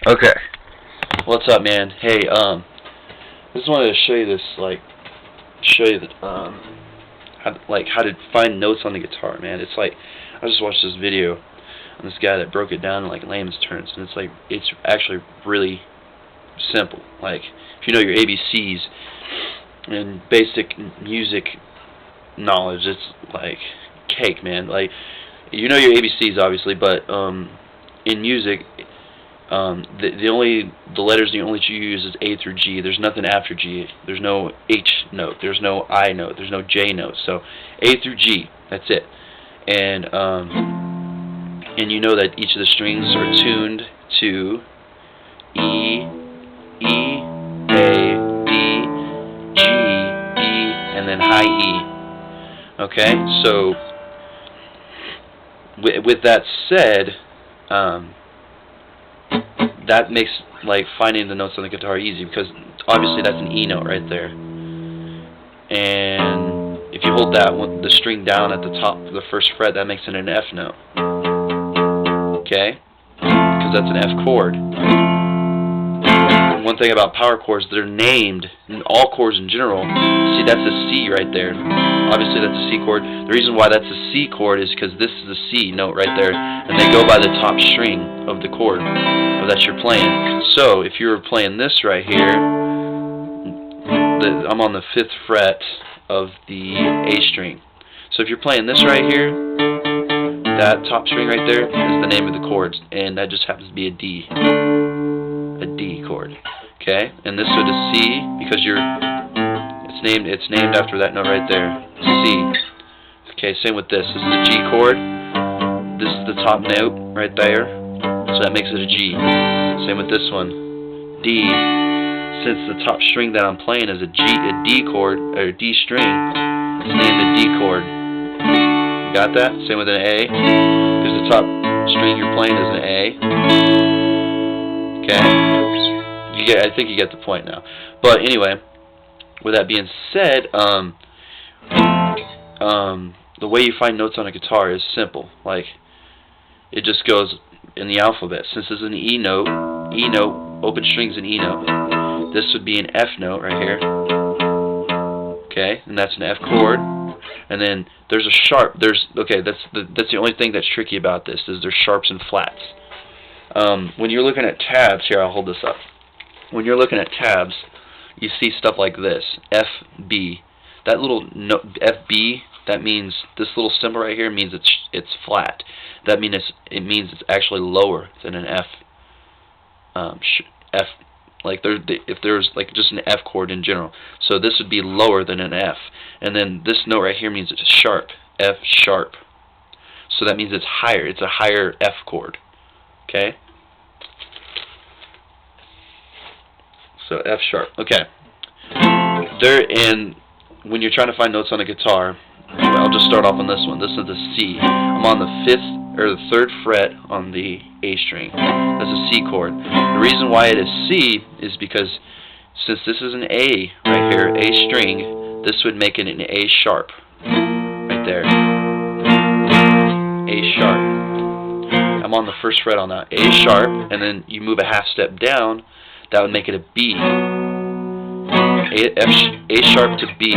Okay. What's up, man? Hey, just wanted to show you this, show you that, how to find notes on the guitar, man. It's like, I just watched this video on this guy that broke it down in, like, layman's terms, and it's actually really simple. Like, if you know your ABCs and basic music knowledge, it's, like, cake, man. Like, you know your ABCs, obviously, but, in music, the letters you only use is A through G. There's nothing after G. There's no H note. There's no I note. There's no J note. So A through G. That's it. And you know that each of the strings are tuned to E, E, A, B, G, E, and then high E. Okay. So with that said, that makes like finding the notes on the guitar easy, because obviously that's an E note right there, and if you hold the string down at the top of the first fret, that makes it an F note. Okay, because that's an F chord. And one thing about power chords, they're named, and all chords in general. See, that's a C right there. Obviously that's a C chord. The reason why that's a C chord is because this is a C note right there, and they go by the top string of the chord that you're playing. So if you were playing this right here, I'm on the 5th fret of the A string. So if you're playing this right here, that top string right there is the name of the chord, and that just happens to be a D chord. Okay, and this would a C because it's named after that note right there, C. Okay, same with this. This is a G chord. This is the top note right there, so that makes it a G. Same with this one, D. Since the top string that I'm playing is a D chord, or D string, it's named a D chord. Got that? Same with an A, because the top string you're playing is an A. Okay? I think you get the point now. But anyway, with that being said, the way you find notes on a guitar is simple. Like, it just goes in the alphabet. Since this is an E note, open strings an E note. This would be an F note right here. Okay, and that's an F chord. And then there's a sharp. That's the only thing that's tricky about this, is there's sharps and flats. When you're looking at tabs, here, I'll hold this up. When you're looking at tabs, you see stuff like this, FB. That little note, FB, that means this little symbol right here means it's flat. That means it's actually lower than an F. Like if there's like just an F chord in general. So this would be lower than an F. And then this note right here means it's sharp, F sharp. So that means it's higher. It's a higher F chord. Okay? So F sharp. Okay. And when you're trying to find notes on a guitar, I'll just start off on this one. This is the C. I'm on the 5th or the 3rd fret on the A string. That's a C chord. The reason why it is C is because since this is an A right here, A string, this would make it an A sharp. Right there. A sharp. I'm on the 1st fret on that. A sharp, and then you move a half step down, that would make it a B. A sharp to B.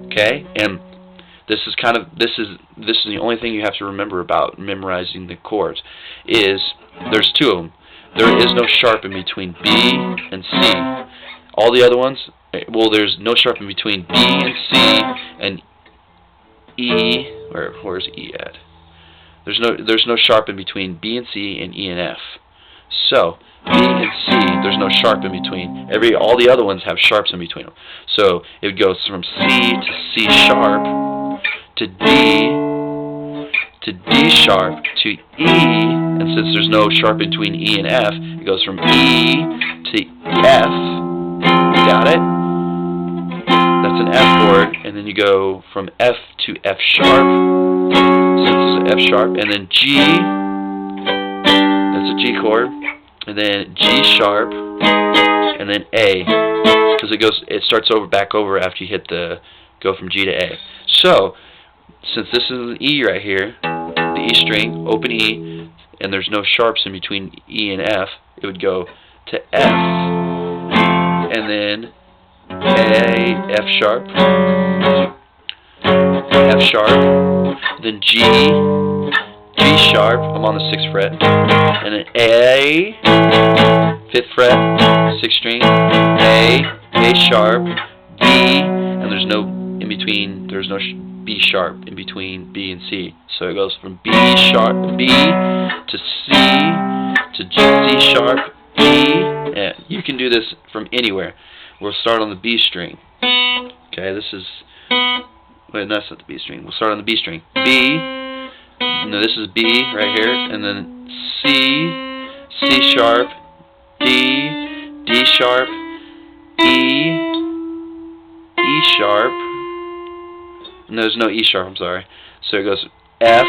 Okay? And this is the only thing you have to remember about memorizing the chords, is there's 2 of them. There is no sharp in between B and C. All the other ones, well, there's no sharp in between B and C and E. Where's E at? There's no sharp in between B and C and E and F. So B and C, there's no sharp in between. All the other ones have sharps in between them. So it goes from C to C sharp to D sharp to E, and since there's no sharp between E and F, it goes from E to F. Got it? That's an F chord, and then you go from F to F sharp. So this is an F sharp, and then G. That's a G chord. And then G sharp, and then A, because it starts back over after you go from G to A. So, since this is an E right here, the E string, open E, and there's no sharps in between E and F, it would go to F, and then A, F sharp, then G sharp, I'm on the 6th fret, and then A, 5th fret, 6th string, A sharp, B, and there's no in between, there's no B sharp in between B and C. So it goes from B to C to C sharp, E. Yeah, you can do this from anywhere. We'll start on the B string. Okay, this is, wait, that's not the B string. We'll start on the B string. B, no, this is B right here, and then C sharp, D sharp, E sharp, and there's no E sharp, I'm sorry. So it goes F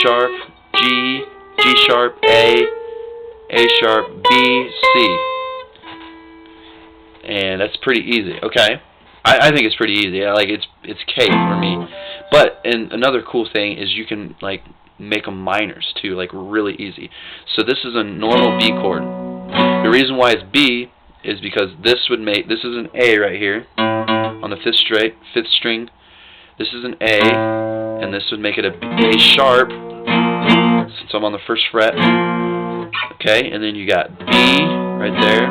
sharp, G sharp, A sharp, B, C. And that's pretty easy, okay? I think it's pretty easy. Like it's cake for me. But and another cool thing is you can like make them minors too, like really easy. So this is a normal B chord. The reason why it's B is because this is an A right here on the 5th string. This is an A, and this would make it a sharp since I'm on the 1st fret. Okay, and then you got B right there.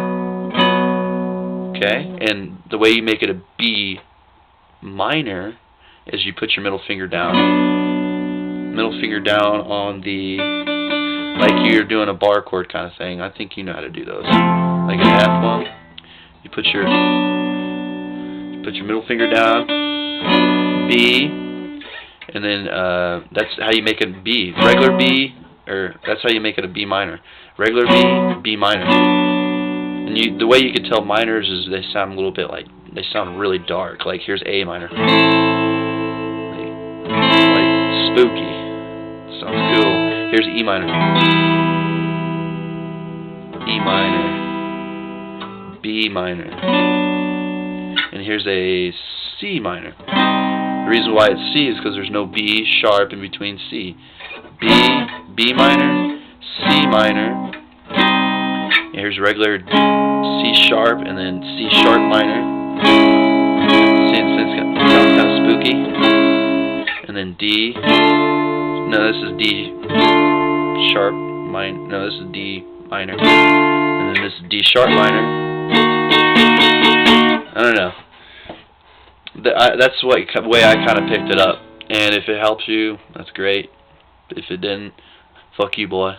Okay, and the way you make it a B minor is you put your middle finger down. Middle finger down on the, like you're doing a bar chord kind of thing. I think you know how to do those. Like an F one, you put your middle finger down, B, and then that's how you make it a B. Regular B, or that's how you make it a B minor. Regular B, B minor. And the way you can tell minors is they sound a little bit like, they sound really dark. Like here's A minor. Like spooky. Sounds cool. Here's E minor. E minor. B minor. And here's a C minor. The reason why it's C is because there's no B sharp in between C. B minor, C minor. Here's regular C sharp and then C sharp minor. See, it sounds kind of spooky. And then D. No, this is D sharp minor. No, this is D minor. And then this is D sharp minor. I don't know. That's the way I kind of picked it up. And if it helps you, that's great. If it didn't, fuck you, boy.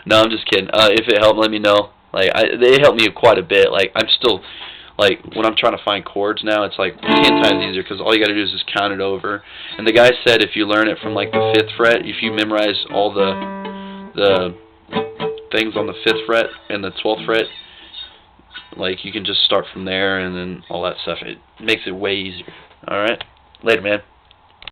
No, I'm just kidding. If it helped, let me know. Like, they helped me quite a bit. Like, I'm still, like, when I'm trying to find chords now, it's like 10 times easier because all you got to do is just count it over. And the guy said if you learn it from like the 5th fret, if you memorize all the things on the 5th fret and the 12th fret, like you can just start from there and then all that stuff. It makes it way easier. All right, later, man.